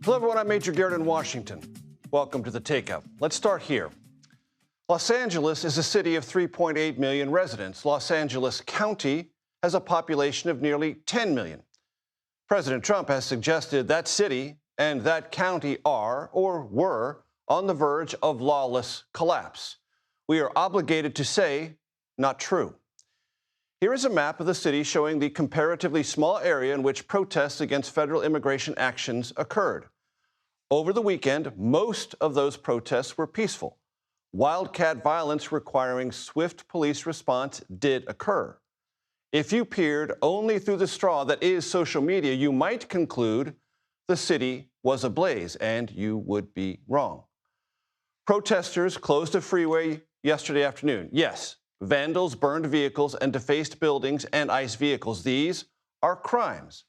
Hello, everyone. I'm Major Garrett in Washington. Welcome to The Takeout. Let's start here. Los Angeles is a city of 3.8 million residents. Los Angeles County has a population of nearly 10 million. President Trump has suggested that city and that county are or were on the verge of lawless collapse. We are obligated to say, not true. Here is a map of the city showing the comparatively small area in which protests against federal immigration actions occurred. Over the weekend, most of those protests were peaceful. Wildcat violence requiring swift police response did occur. If you peered only through the straw that is social media, you might conclude the city was ablaze, and you would be wrong. Protesters closed a freeway yesterday afternoon. Yes, vandals burned vehicles and defaced buildings and ICE vehicles. These are crimes.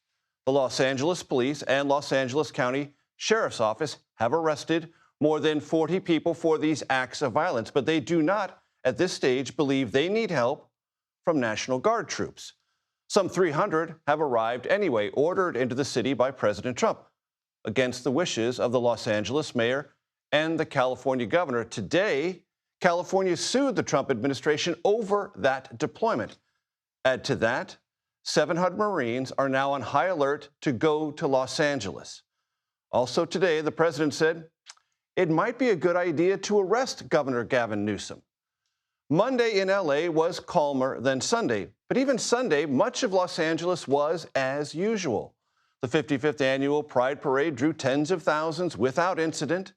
The Los Angeles Police and Los Angeles County Sheriff's Office have arrested more than 40 people for these acts of violence, but they do not, at this stage, believe they need help from National Guard troops. Some 300 have arrived anyway, ordered into the city by President Trump, against the wishes of the Los Angeles mayor and the California governor. Today, California sued the Trump administration over that deployment. Add to that, 700 Marines are now on high alert to go to Los Angeles. Also today, the president said it might be a good idea to arrest Governor Gavin Newsom. Monday in LA was calmer than Sunday, but even Sunday, much of Los Angeles was as usual. The 55th annual Pride Parade drew tens of thousands without incident.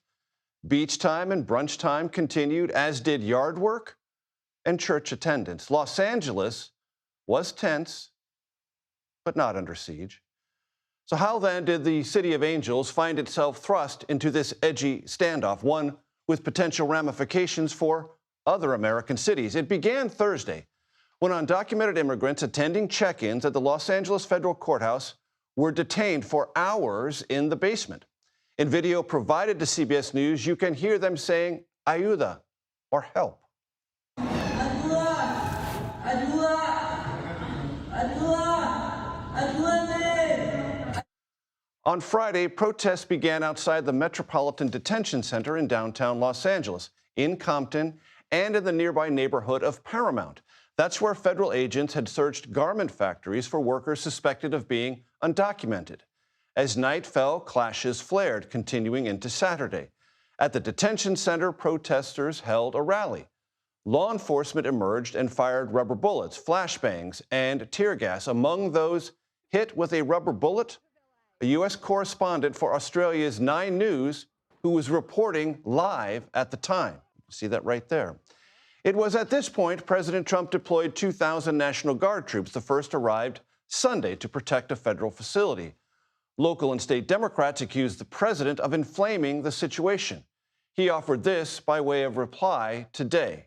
Beach time and brunch time continued, as did yard work and church attendance. Los Angeles was tense, but not under siege. So how then did the City of Angels find itself thrust into this edgy standoff, one with potential ramifications for other American cities? It began Thursday when undocumented immigrants attending check-ins at the Los Angeles Federal Courthouse were detained for hours in the basement. In video provided to CBS News, you can hear them saying, "Ayuda," or help. On Friday, protests began outside the Metropolitan Detention Center in downtown Los Angeles, in Compton, and in the nearby neighborhood of Paramount. That's where federal agents had searched garment factories for workers suspected of being undocumented. As night fell, clashes flared, continuing into Saturday. At the detention center, protesters held a rally. Law enforcement emerged and fired rubber bullets, flashbangs, and tear gas. Among those hit with a rubber bullet, a U.S. correspondent for Australia's 9 News who was reporting live at the time. See that right there. It was at this point President Trump deployed 2,000 National Guard troops. The first arrived Sunday to protect a federal facility. Local and state Democrats accused the president of inflaming the situation. He offered this by way of reply today.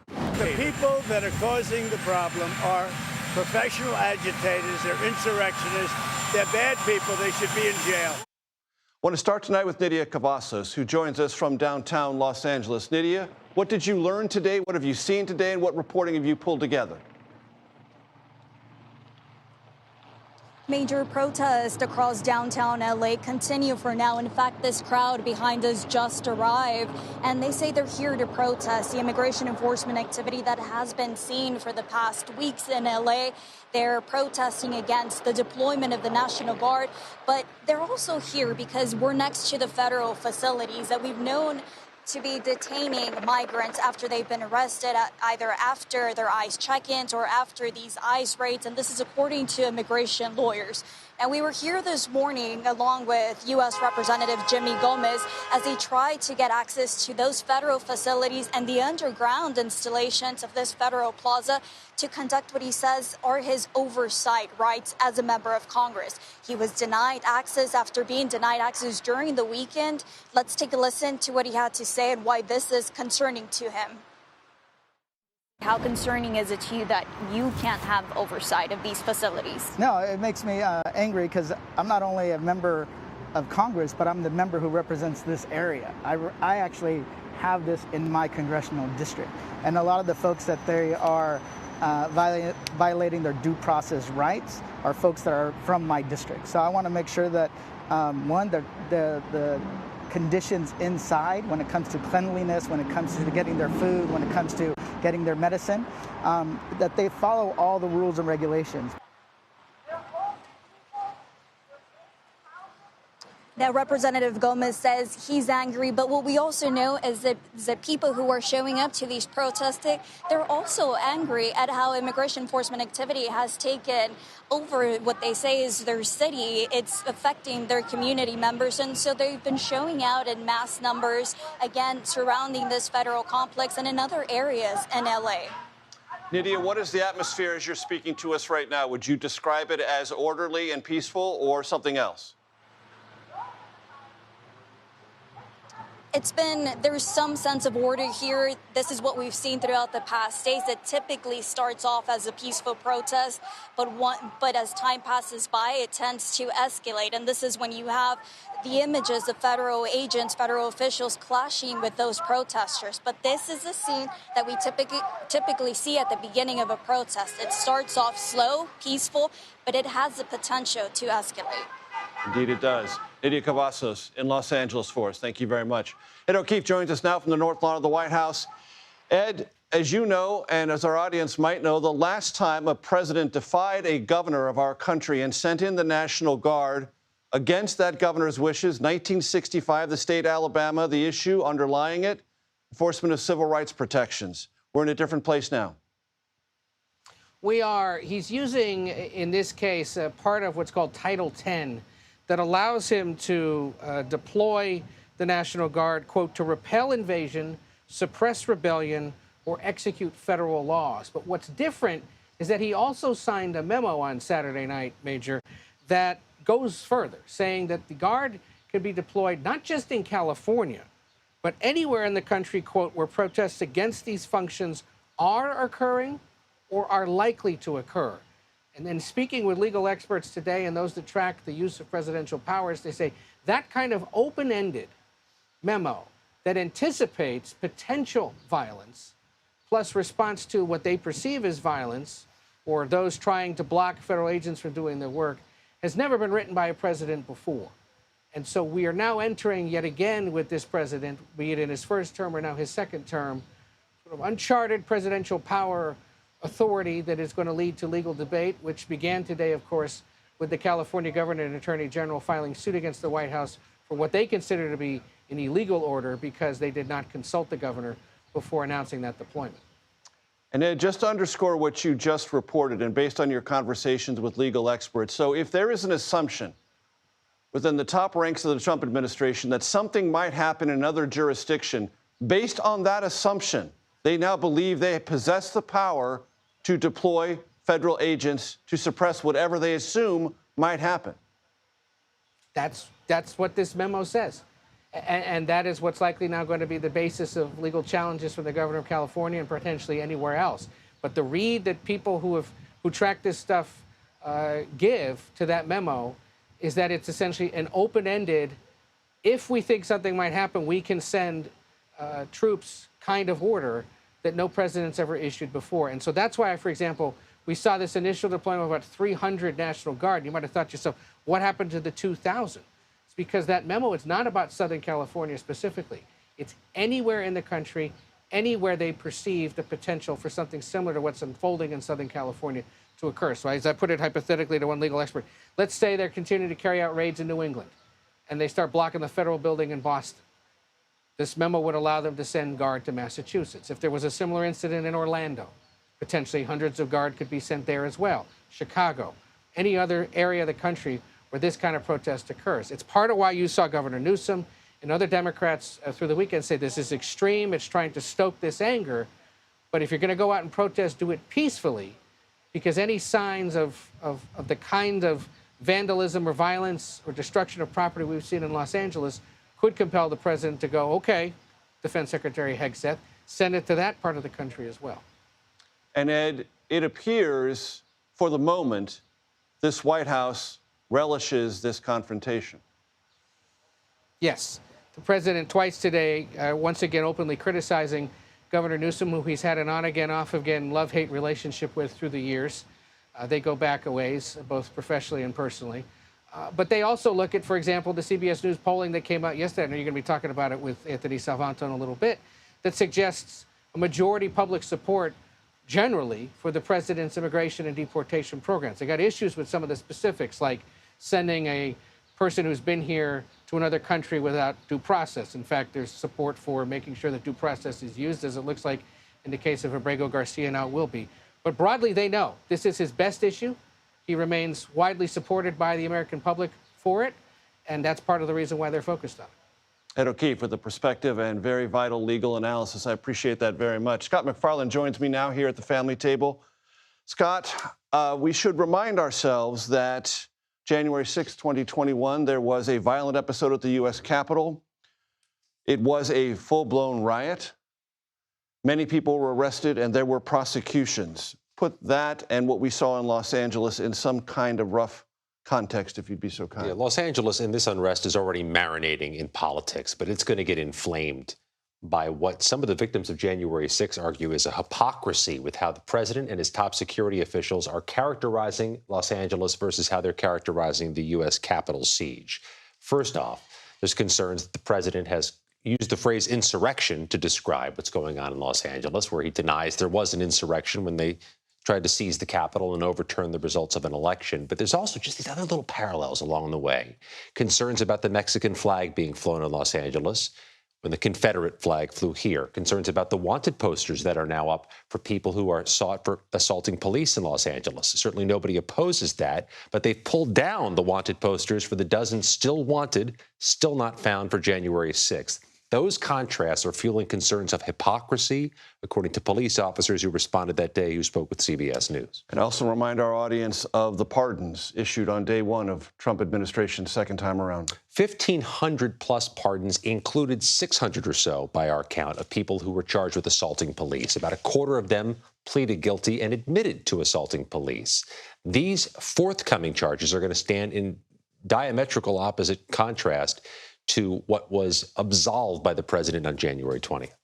The people that are causing the problem are professional agitators, they're insurrectionists, they're bad people, they should be in jail. I want to start tonight with Nidia Cavazos, who joins us from downtown Los Angeles. Nidia, what did you learn today? What have you seen today? And what reporting have you pulled together? Major protests across downtown LA continue for now. In fact, this crowd behind us just arrived, and they say they're here to protest the immigration enforcement activity that has been seen for the past weeks in LA. They're protesting against the deployment of the National Guard, but they're also here because we're next to the federal facilities that we've known to be detaining migrants after they've been arrested, either after their ICE check-ins or after these ICE raids, and this is according to immigration lawyers. And we were here this morning along with U.S. Representative Jimmy Gomez as he tried to get access to those federal facilities and the underground installations of this federal plaza to conduct what he says are his oversight rights as a member of Congress. He was denied access after being denied access during the weekend. Let's take a listen to what he had to say and why this is concerning to him. How concerning is it to you that you can't have oversight of these facilities? No, it makes me angry because I'm not only a member of Congress, but I'm the member who represents this area. I actually have this in my congressional district. And a lot of the folks that they are violating their due process rights are folks that are from my district. So I want to make sure that, one, the conditions inside when it comes to cleanliness, when it comes to getting their food, when it comes to getting their medicine, that they follow all the rules and regulations. Now, Representative Gomez says he's angry, but what we also know is that people who are showing up to these protests, they're also angry at how immigration enforcement activity has taken over what they say is their city. It's affecting their community members, and so they've been showing out in mass numbers, again, surrounding this federal complex and in other areas in L.A. Nidia, what is the atmosphere as you're speaking to us right now? Would you describe it as orderly and peaceful or something else? There's some sense of order here. This is what we've seen throughout the past days. It typically starts off as a peaceful protest, but as time passes by, it tends to escalate. And this is when you have the images of federal agents, federal officials clashing with those protesters. But this is a scene that we typically see at the beginning of a protest. It starts off slow, peaceful, but it has the potential to escalate. Indeed it does. Nidia Cavazos in Los Angeles for us. Thank you very much. Ed O'Keefe joins us now from the North Lawn of the White House. Ed, as you know, and as our audience might know, the last time a president defied a governor of our country and sent in the National Guard against that governor's wishes, 1965, the state of Alabama, the issue underlying it, enforcement of civil rights protections. We're in a different place now. We are. He's using, in this case, part of what's called Title 10 that allows him to deploy the National Guard, quote, to repel invasion, suppress rebellion, or execute federal laws. But what's different is that he also signed a memo on Saturday night, Major, that goes further, saying that the Guard can be deployed not just in California, but anywhere in the country, quote, where protests against these functions are occurring or are likely to occur. And then speaking with legal experts today and those that track the use of presidential powers, they say that kind of open-ended memo that anticipates potential violence, plus response to what they perceive as violence, or those trying to block federal agents from doing their work, has never been written by a president before. And so we are now entering yet again with this president, be it in his first term or now his second term, sort of uncharted presidential power authority that is going to lead to legal debate, which began today, of course, with the California governor and attorney general filing suit against the White House for what they consider to be an illegal order because they did not consult the governor before announcing that deployment. And Ed, just to underscore what you just reported and based on your conversations with legal experts, so if there is an assumption within the top ranks of the Trump administration that something might happen in another jurisdiction, based on that assumption, they now believe they possess the power to deploy federal agents to suppress whatever they assume might happen. That's what this memo says. And that is what's likely now going to be the basis of legal challenges from the governor of California and potentially anywhere else. But the read that people who track this stuff give to that memo is that it's essentially an open-ended, if we think something might happen, we can send troops kind of order that no president's ever issued before. And so that's why, for example, we saw this initial deployment of about 300 National Guard. You might have thought to yourself, what happened to the 2,000? It's because that memo is not about Southern California specifically. It's anywhere in the country, anywhere they perceive the potential for something similar to what's unfolding in Southern California to occur. So as I put it hypothetically to one legal expert, let's say they're continuing to carry out raids in New England and they start blocking the federal building in Boston. This memo would allow them to send Guard to Massachusetts. If there was a similar incident in Orlando, potentially hundreds of Guard could be sent there as well. Chicago, any other area of the country where this kind of protest occurs. It's part of why you saw Governor Newsom and other Democrats through the weekend say this is extreme, it's trying to stoke this anger. But if you're going to go out and protest, do it peacefully, because any signs of the kind of vandalism or violence or destruction of property we've seen in Los Angeles could compel the president to go, okay, Defense Secretary Hegseth, send it to that part of the country as well. And Ed, it appears for the moment this White House relishes this confrontation. Yes. The president twice today, once again openly criticizing Governor Newsom, who he's had an on-again, off-again, love-hate relationship with through the years. They go back a ways, both professionally and personally. But they also look at, for example, the CBS News polling that came out yesterday. I know you're going to be talking about it with Anthony Salvanto in a little bit, that suggests a majority public support generally for the president's immigration and deportation programs. They got issues with some of the specifics, like sending a person who's been here to another country without due process. In fact, there's support for making sure that due process is used, as it looks like in the case of Abrego Garcia now it will be. But broadly, they know this is his best issue. He remains widely supported by the American public for it, and that's part of the reason why they're focused on it. Ed O'Keefe with the perspective and very vital legal analysis. I appreciate that very much. Scott MacFarlane joins me now here at the family table. Scott, we should remind ourselves that January 6, 2021, there was a violent episode at the U.S. Capitol. It was a full-blown riot. Many people were arrested, and there were prosecutions. Put that and what we saw in Los Angeles in some kind of rough context, if you'd be so kind. Yeah, Los Angeles in this unrest is already marinating in politics, but it's going to get inflamed by what some of the victims of January 6 argue is a hypocrisy with how the president and his top security officials are characterizing Los Angeles versus how they're characterizing the U.S. Capitol siege. First off, there's concerns that the president has used the phrase insurrection to describe what's going on in Los Angeles, where he denies there was an insurrection when they tried to seize the Capitol and overturn the results of an election. But there's also just these other little parallels along the way. Concerns about the Mexican flag being flown in Los Angeles when the Confederate flag flew here. Concerns about the wanted posters that are now up for people who are sought for assaulting police in Los Angeles. Certainly nobody opposes that, but they've pulled down the wanted posters for the dozens still wanted, still not found for January 6th. Those contrasts are fueling concerns of hypocrisy, according to police officers who responded that day who spoke with CBS News. And also remind our audience of the pardons issued on day one of Trump administration's second time around. 1,500 plus pardons included 600 or so, by our count, of people who were charged with assaulting police. About a quarter of them pleaded guilty and admitted to assaulting police. These forthcoming charges are going to stand in diametrical opposite contrast to what was absolved by the president on January 20th.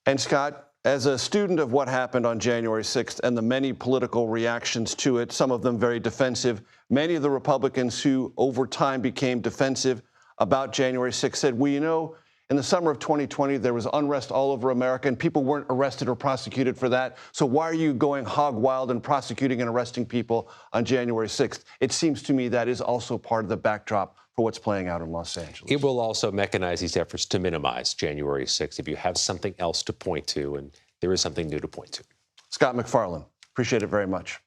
And Scott, as a student of what happened on January 6th and the many political reactions to it, some of them very defensive, many of the Republicans who over time became defensive about January 6th said, well, you know, in the summer of 2020, there was unrest all over America and people weren't arrested or prosecuted for that. So why are you going hog wild and prosecuting and arresting people on January 6th? It seems to me that is also part of the backdrop for what's playing out in Los Angeles. It will also mechanize these efforts to minimize January 6th if you have something else to point to, and there is something new to point to. Scott MacFarlane, appreciate it very much.